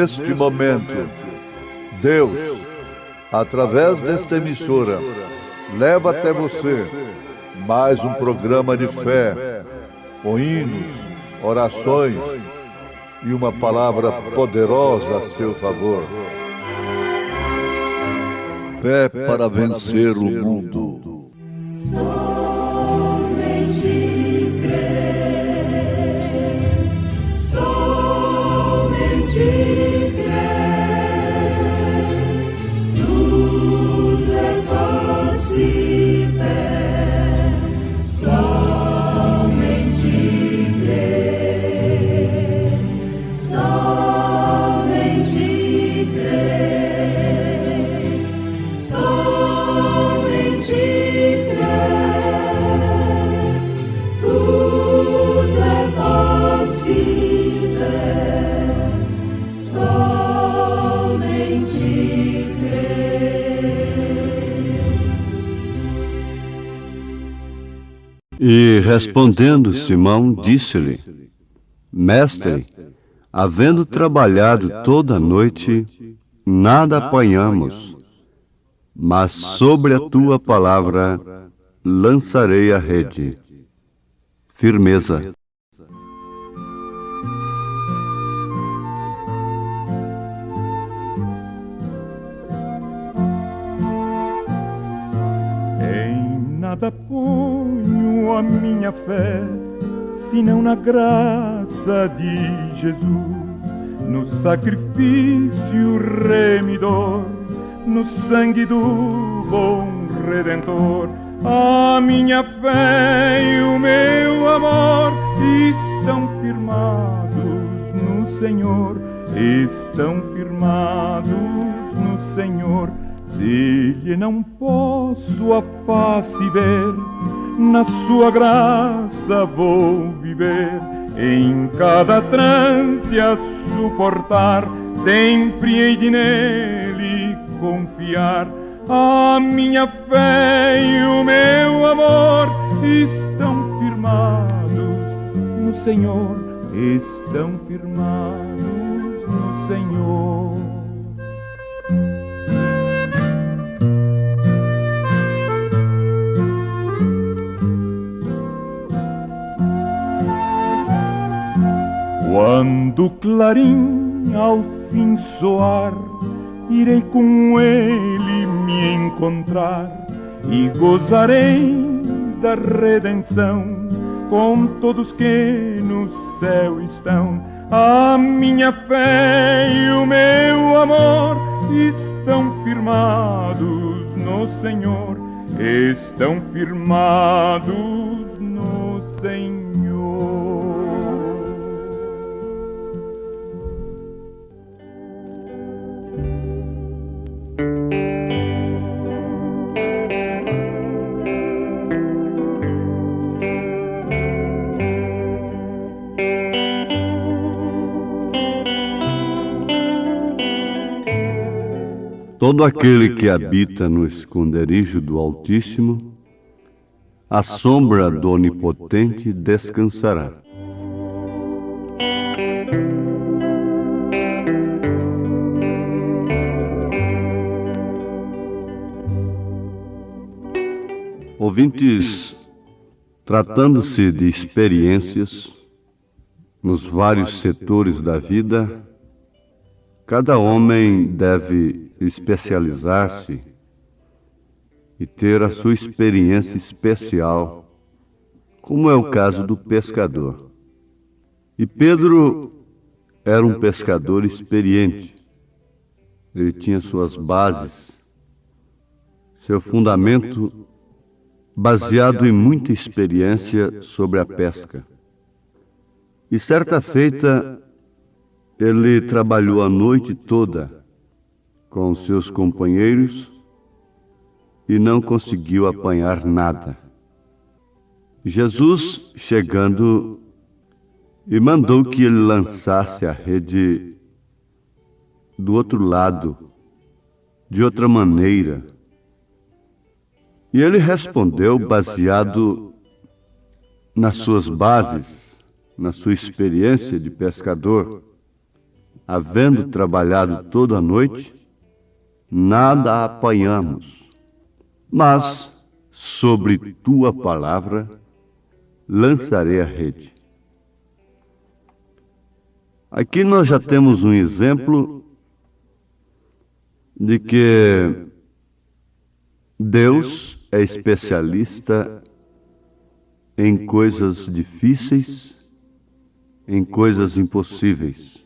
neste momento, Deus, através desta emissora, leva até você mais um programa de fé, com hinos, orações e uma palavra poderosa a seu favor. Fé para vencer o mundo. Somente crer, somente crer, tudo é possível, somente crer, somente crer, somente crer, tudo é possível, somente crer. E respondendo Simão, disse-lhe: Mestre, havendo trabalhado toda a noite, nada apanhamos, mas sobre a tua palavra lançarei a rede. Firmeza. Em nada ponho a minha fé, senão na graça de Jesus, no sacrifício remidor, no sangue do bom Redentor. A minha fé e o meu amor estão firmados no Senhor, estão firmados no Senhor. Se lhe não posso a face ver, na sua graça vou viver, em cada trance a suportar, sempre hei de nele confiar. A minha fé e o meu amor estão firmados no Senhor, estão firmados no Senhor. Quando o clarim ao fim soar, irei com ele me encontrar e gozarei da redenção com todos que no céu estão. A minha fé e o meu amor estão firmados no Senhor, estão firmados no Senhor. Todo aquele que habita no esconderijo do Altíssimo, à sombra do Onipotente descansará. Ouvintes, tratando-se de experiências nos vários setores da vida, cada homem deve especializar-se e ter a sua experiência especial, como é o caso do pescador. E Pedro era um pescador experiente. Ele tinha suas bases, seu fundamento baseado em muita experiência sobre a pesca. E certa feita, ele trabalhou a noite toda com seus companheiros e não conseguiu apanhar nada. Jesus, chegando, e mandou que ele lançasse a rede do outro lado, de outra maneira. E ele respondeu baseado nas suas bases, na sua experiência de pescador. havendo trabalhado toda a noite, nada apanhamos, mas sobre tua palavra lançarei a rede. Aqui nós já temos um exemplo de que Deus é especialista em coisas difíceis, em coisas impossíveis.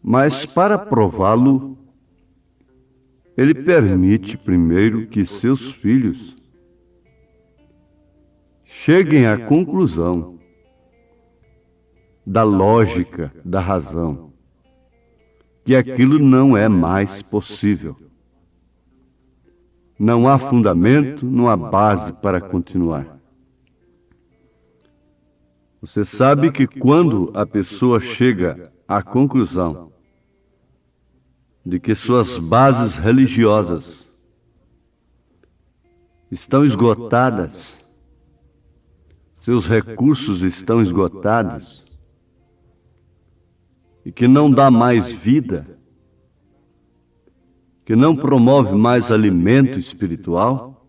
Mas para prová-lo, Ele permite primeiro que seus filhos cheguem à conclusão da lógica, da razão, que aquilo não é mais possível. Não há fundamento, não há base para continuar. Você sabe que quando a pessoa chega à conclusão de que suas bases religiosas estão esgotadas, seus recursos estão esgotados, e que não dá mais vida, que não promove mais alimento espiritual,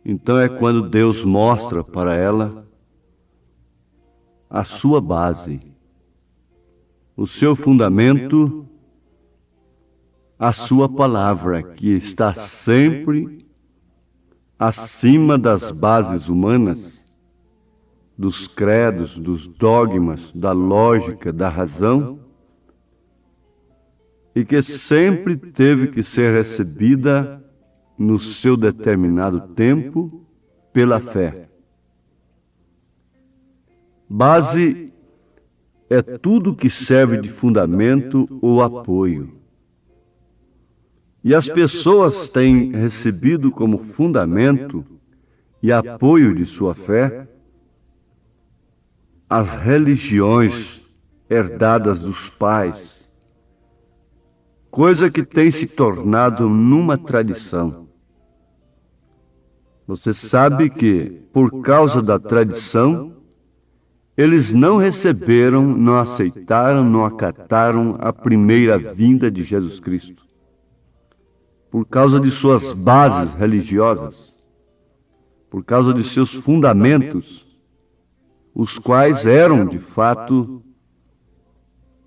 então é quando Deus mostra para ela a sua base, o seu fundamento, a sua palavra, que está sempre acima das bases humanas, dos credos, dos dogmas, da lógica, da razão, e que sempre teve que ser recebida no seu determinado tempo pela fé. Base é tudo que serve de fundamento ou apoio. E as pessoas têm recebido como fundamento e apoio de sua fé as religiões herdadas dos pais, coisa que tem se tornado numa tradição. Você sabe que, por causa da tradição, eles não receberam, não aceitaram, não acataram a primeira vinda de Jesus Cristo. Por causa de suas bases religiosas, por causa de seus fundamentos, os quais eram, de fato,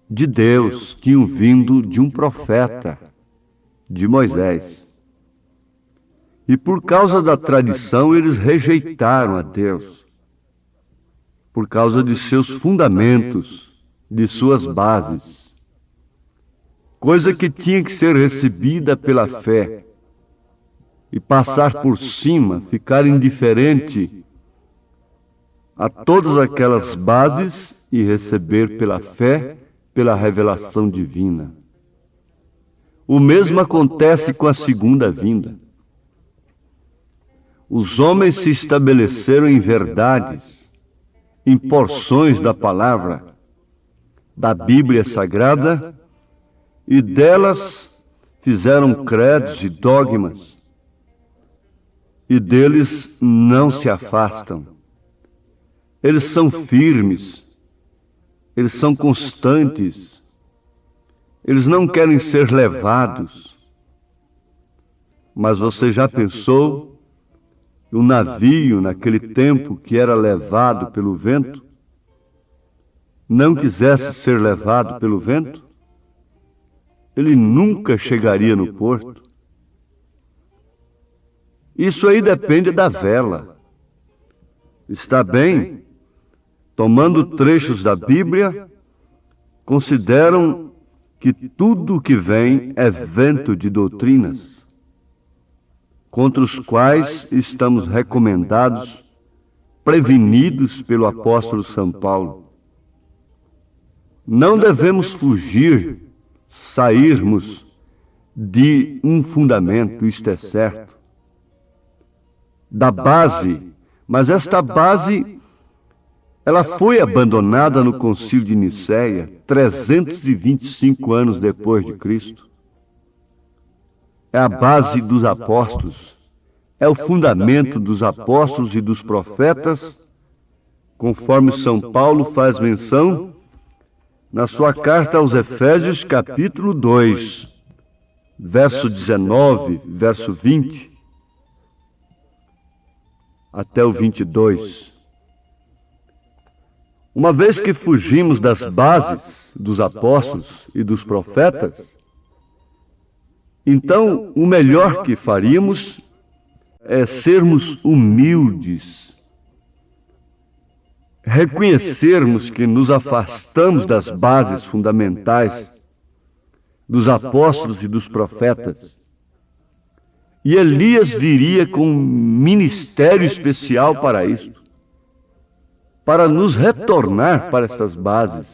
de Deus, tinham vindo de um profeta, de Moisés. E por causa da tradição, eles rejeitaram a Deus, por causa de seus fundamentos, de suas bases, coisa que tinha que ser recebida pela fé, e passar por cima, ficar indiferente a todas aquelas bases e receber pela fé, pela revelação divina. O mesmo acontece com a segunda vinda. Os homens se estabeleceram em verdades, em porções da palavra, da Bíblia Sagrada, e delas fizeram credos e dogmas, e deles não se afastam. Eles são firmes, eles são constantes, eles não querem ser levados. Mas você já pensou que o navio, naquele tempo que era levado pelo vento, não quisesse ser levado pelo vento? Ele nunca chegaria no porto. Isso aí depende da vela. Está bem? Tomando trechos da Bíblia, consideram que tudo que vem é vento de doutrinas, contra os quais estamos recomendados, prevenidos pelo apóstolo São Paulo. Não devemos fugir, sairmos de um fundamento, isto é certo, da base, mas esta base ela foi abandonada no Concílio de Nicéia, 325 anos depois de Cristo. É a base dos apóstolos, é o fundamento dos apóstolos e dos profetas, conforme São Paulo faz menção na sua carta aos Efésios, capítulo 2, verso 19, verso 20, até o 22. Uma vez que fugimos das bases dos apóstolos e dos profetas, então o melhor que faríamos é sermos humildes, reconhecermos que nos afastamos das bases fundamentais dos apóstolos e dos profetas. E Elias viria com um ministério especial para isto, para nos retornar para essas bases,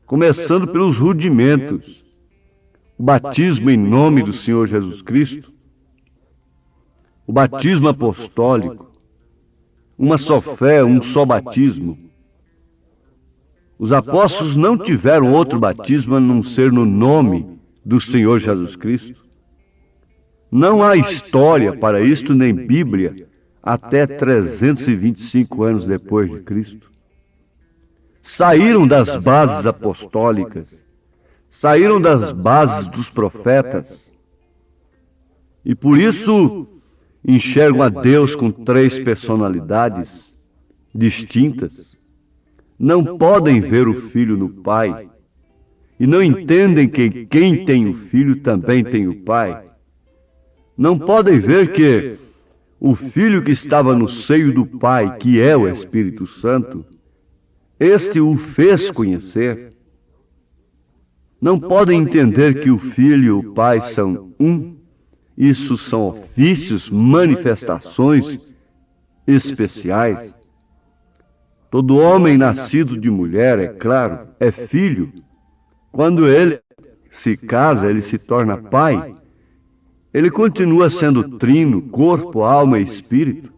começando pelos rudimentos, o batismo em nome do Senhor Jesus Cristo, o batismo apostólico, uma só fé, um só batismo. Os apóstolos não tiveram outro batismo a não ser no nome do Senhor Jesus Cristo. Não há história para isto, nem Bíblia, até 325 anos depois de Cristo. Saíram das bases apostólicas, saíram das bases dos profetas, e por isso enxergam a Deus com três personalidades distintas. Não podem ver o Filho no Pai, e não entendem que quem tem o Filho também tem o Pai. Não podem ver que o Filho que estava no seio do Pai, que é o Espírito Santo, este o fez conhecer. Não podem entender que o Filho e o Pai são um. Isso são ofícios, manifestações especiais. Todo homem nascido de mulher, é claro, é filho. Quando ele se casa, ele se torna pai. Ele continua sendo trino, corpo, alma e espírito.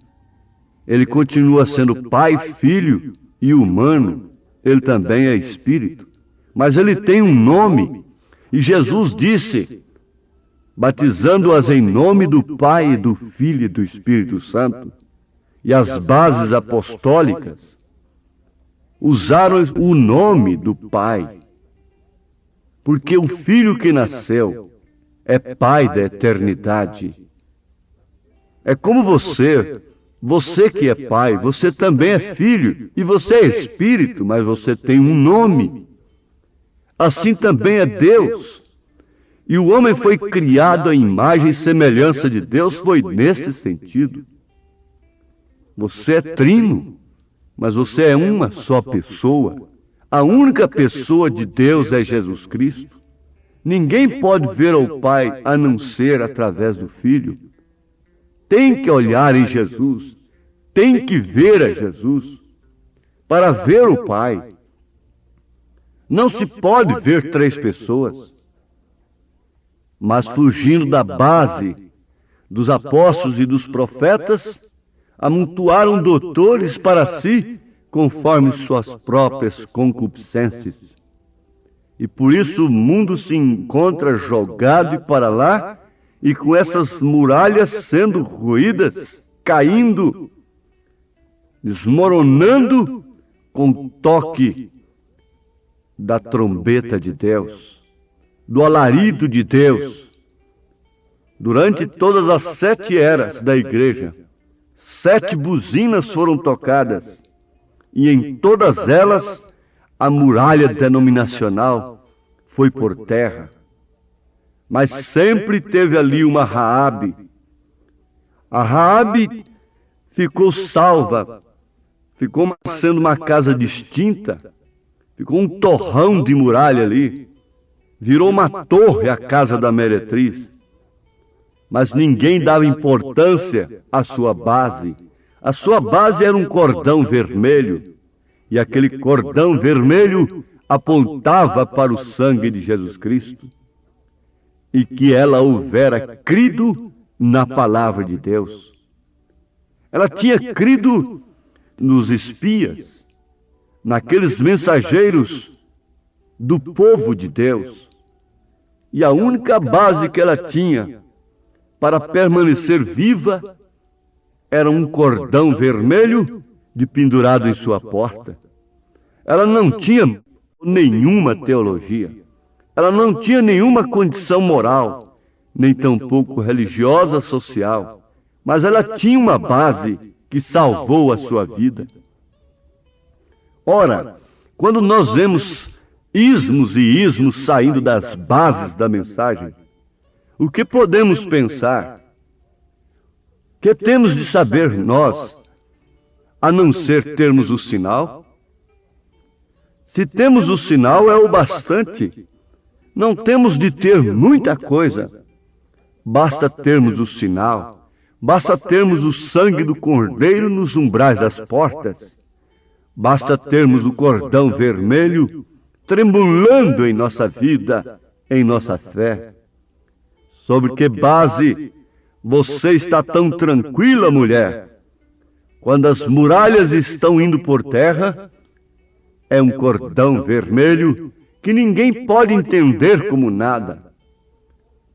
Ele continua sendo pai, filho e humano. Ele também é espírito. Mas ele tem um nome. E Jesus disse, batizando-as em nome do Pai, do Filho e do Espírito Santo, e as bases apostólicas usaram o nome do Pai, porque o Filho que nasceu é Pai da eternidade. É como você que é pai, você também é filho, e você é espírito, mas você tem um nome. Assim também é Deus. E o homem foi criado à imagem e semelhança de Deus, foi neste sentido. Você é trino, mas você é uma só pessoa. A única pessoa de Deus é Jesus Cristo. Ninguém pode ver ao Pai a não ser através do Filho. Tem que olhar em Jesus, tem que ver a Jesus para ver o Pai. Não se pode ver três pessoas. Mas fugindo da base dos apóstolos e dos profetas, amontoaram doutores para si, conforme suas próprias concupiscências. E por isso o mundo se encontra jogado para lá, e com essas muralhas sendo ruídas, caindo, desmoronando com o toque da trombeta de Deus, do alarido de Deus. Durante todas as 7 eras da igreja, 7 buzinas foram tocadas, e em todas elas a muralha denominacional foi por terra. Mas sempre teve ali uma Raabe. A Raabe ficou salva, ficou sendo uma casa distinta, ficou um torrão de muralha ali, virou uma torre a casa da meretriz. Mas ninguém dava importância à sua base. A sua base era um cordão vermelho, e aquele cordão vermelho apontava para o sangue de Jesus Cristo, e que ela houvera crido na palavra de Deus. Ela tinha crido nos espias, naqueles mensageiros do povo de Deus. E a única base que ela tinha para permanecer viva era um cordão vermelho pendurado em sua porta. Ela não tinha nenhuma teologia. Ela não tinha nenhuma condição moral, nem tampouco religiosa social, mas ela tinha uma base que salvou a sua vida. Ora, quando nós vemos ismos e ismos saindo das bases da mensagem, o que podemos pensar? Que temos de saber nós, a não ser termos o sinal? Se temos o sinal, é o bastante. Não temos de ter muita coisa. Basta termos o sinal, basta termos o sangue do Cordeiro nos umbrais das portas, basta termos o cordão vermelho tremulando em nossa vida, em nossa fé. Sobre que base você está tão tranquila, mulher? Quando as muralhas estão indo por terra, é um cordão vermelho que ninguém pode entender como nada.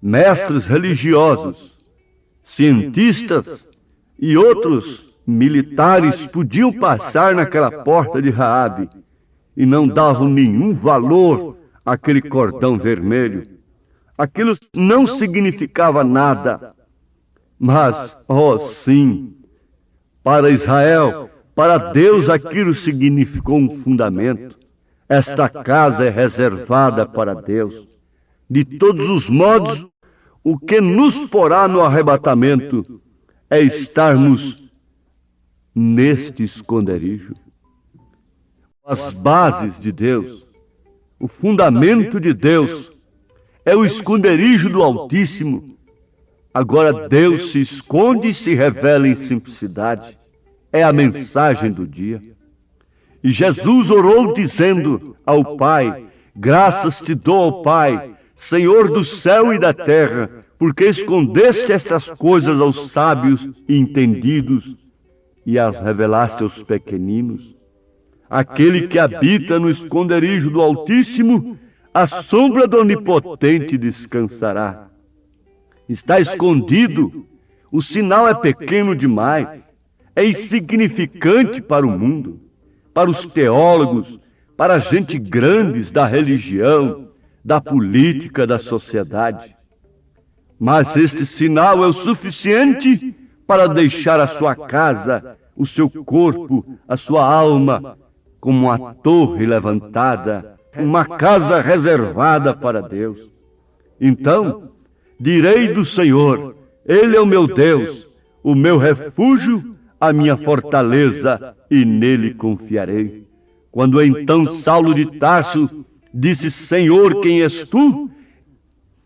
Mestres religiosos, cientistas e outros militares podiam passar naquela porta de Raabe e não davam nenhum valor àquele cordão vermelho. Aquilo não significava nada. Mas, oh sim, para Israel, para Deus aquilo significou um fundamento. Esta casa é reservada para Deus. De todos os modos, o que nos porá no arrebatamento é estarmos neste esconderijo. As bases de Deus, o fundamento de Deus, é o esconderijo do Altíssimo. Agora Deus se esconde e se revela em simplicidade. É a mensagem do dia. E Jesus orou dizendo ao Pai: graças te dou, ó Pai, Senhor do céu e da terra, porque escondeste estas coisas aos sábios e entendidos e as revelaste aos pequeninos. Aquele que habita no esconderijo do Altíssimo, à sombra do Onipotente descansará. Está escondido, o sinal é pequeno demais, é insignificante para o mundo, para os teólogos, para a gente grandes da religião, da política, da sociedade. Mas este sinal é o suficiente para deixar a sua casa, o seu corpo, a sua alma, como uma torre levantada, uma casa reservada para Deus. Então, direi do Senhor: Ele é o meu Deus, o meu refúgio, a minha fortaleza, e nele confiarei. Quando então Saulo de Tarso disse: Senhor, quem és tu?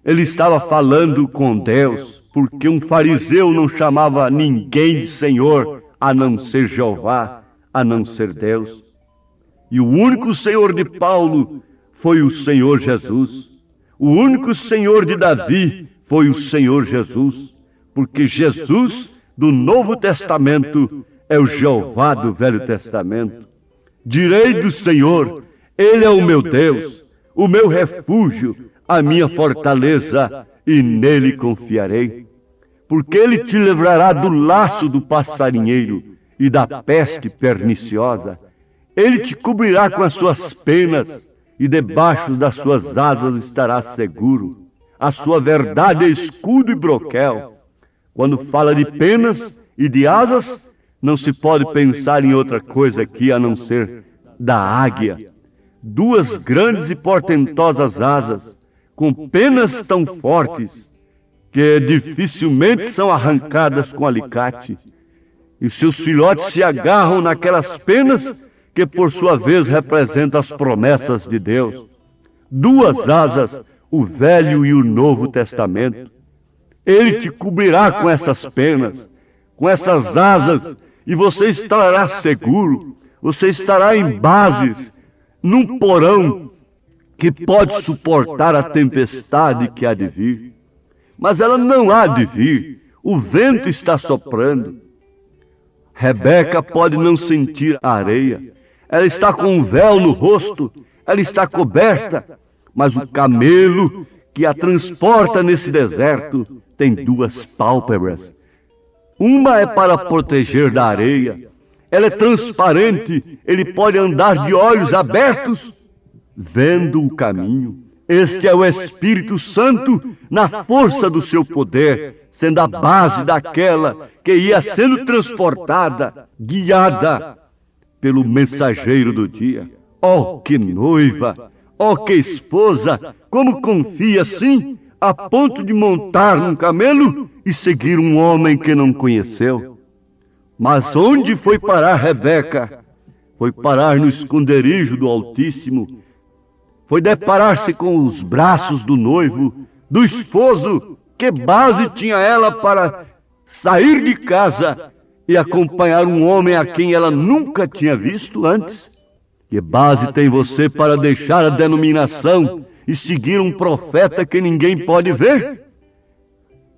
Ele estava falando com Deus, porque um fariseu não chamava ninguém de Senhor, a não ser Jeová, a não ser Deus. E o único Senhor de Paulo foi o Senhor Jesus. O único Senhor de Davi foi o Senhor Jesus, porque Jesus do Novo Testamento é o Jeová do Velho Testamento. Direi do Senhor: Ele é o meu Deus, o meu refúgio, a minha fortaleza, e nele confiarei. Porque Ele te livrará do laço do passarinheiro e da peste perniciosa. Ele te cobrirá com as suas penas, e debaixo das suas asas estarás seguro. A sua verdade é escudo e broquel. Quando fala de penas e de asas, não se pode pensar em outra coisa aqui a não ser da águia. Duas grandes e portentosas asas, com penas tão fortes, que dificilmente são arrancadas com alicate. E seus filhotes se agarram naquelas penas que por sua vez representam as promessas de Deus. Duas asas, o Velho e o Novo Testamento. Ele te cobrirá com essas penas, com essas asas, e você estará seguro, você estará em bases, num porão que pode suportar a tempestade que há de vir. Mas ela não há de vir, o vento está soprando. Rebeca pode não sentir a areia, ela está com um véu no rosto, ela está coberta, mas o camelo que a transporta nesse deserto tem duas pálpebras. Uma é para proteger da areia, ela é transparente, ele pode andar de olhos abertos, vendo o caminho. Este é o Espírito Santo na força do seu poder, sendo a base daquela que ia sendo transportada, guiada pelo mensageiro do dia. Oh, que noiva! Oh, que esposa! Como confia assim, a ponto de montar num camelo e seguir um homem que não conheceu. Mas onde foi parar Rebeca? Foi parar no esconderijo do Altíssimo. Foi deparar-se com os braços do noivo, do esposo. Que base tinha ela para sair de casa e acompanhar um homem a quem ela nunca tinha visto antes? Que base tem você para deixar a denominação e seguir um profeta que ninguém pode ver?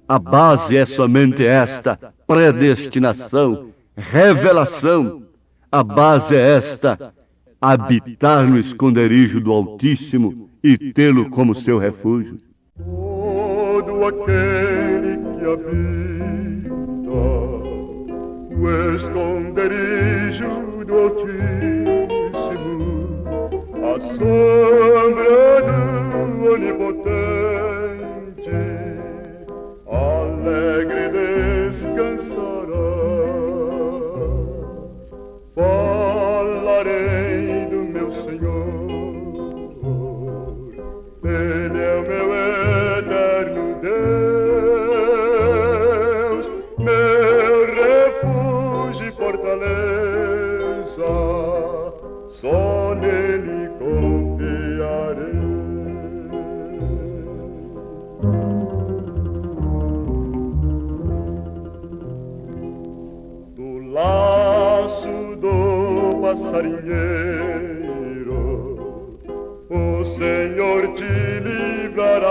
A base é somente esta: predestinação, revelação. A base é esta: habitar no esconderijo do Altíssimo e tê-lo como seu refúgio. Todo aquele que habita o esconderijo do Altíssimo, a sombra do Onipotente, alegre descansará. Falarei do meu Senhor, Ele é o meu eterno Deus, meu refúgio e fortaleza, só nele confiarei. Do laço do passarinheiro o Senhor te livrará,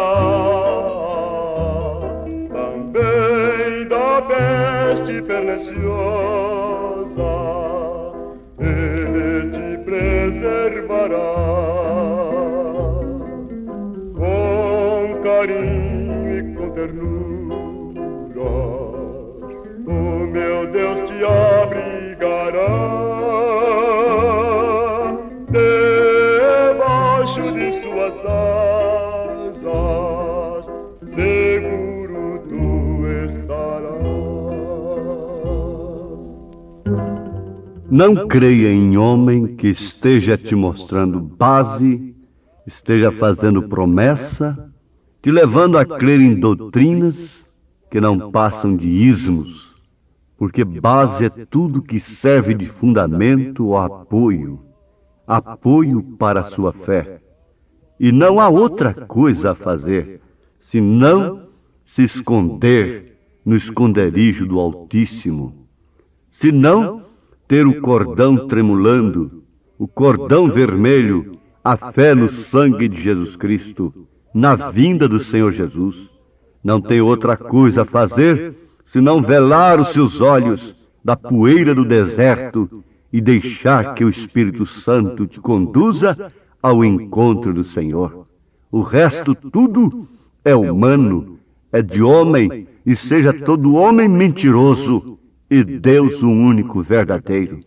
também da peste perniciosa Ele te preservará. Com carinho e com ternura o meu Deus te abrigará, debaixo de suas asas seguro tu estarás. Não creia em homem que esteja te mostrando base, esteja fazendo promessa, te levando a crer em doutrinas que não passam de ismos, porque base é tudo que serve de fundamento ou apoio para a sua fé. E não há outra coisa a fazer, senão se esconder no esconderijo do Altíssimo, senão ter o cordão tremulando, o cordão vermelho, a fé no sangue de Jesus Cristo, na vinda do Senhor Jesus. Não tem outra coisa a fazer senão velar os seus olhos da poeira do deserto e deixar que o Espírito Santo te conduza ao encontro do Senhor. O resto tudo é humano, é de homem, e seja todo homem mentiroso e Deus o único verdadeiro.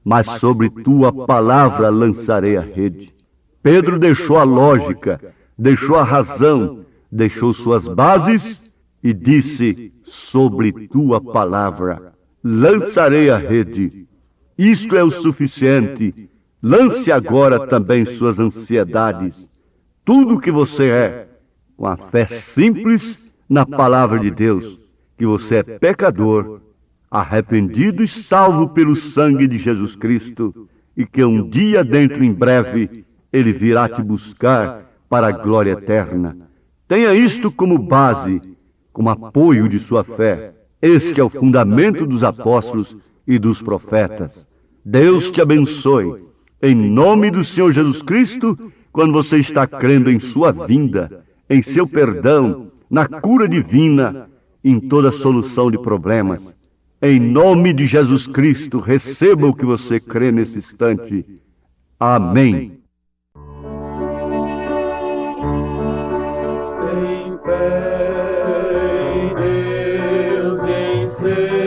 Mas sobre tua palavra lançarei a rede. Pedro deixou a lógica, deixou a razão, deixou suas bases e disse: sobre tua palavra lançarei a rede. Isto é o suficiente. Lance agora também suas ansiedades, tudo o que você é, com a fé simples na palavra de Deus, que você é pecador, arrependido e salvo pelo sangue de Jesus Cristo, e que um dia, dentro em breve, Ele virá te buscar para a glória eterna. Tenha isto como base, como apoio de sua fé. Este é o fundamento dos apóstolos e dos profetas. Deus te abençoe, em nome do Senhor Jesus Cristo, quando você está crendo em sua vinda, em seu perdão, na cura divina, em toda solução de problemas. Em nome de Jesus Cristo, receba o que você crê nesse instante. Amém. Tem fé em Deus e em seu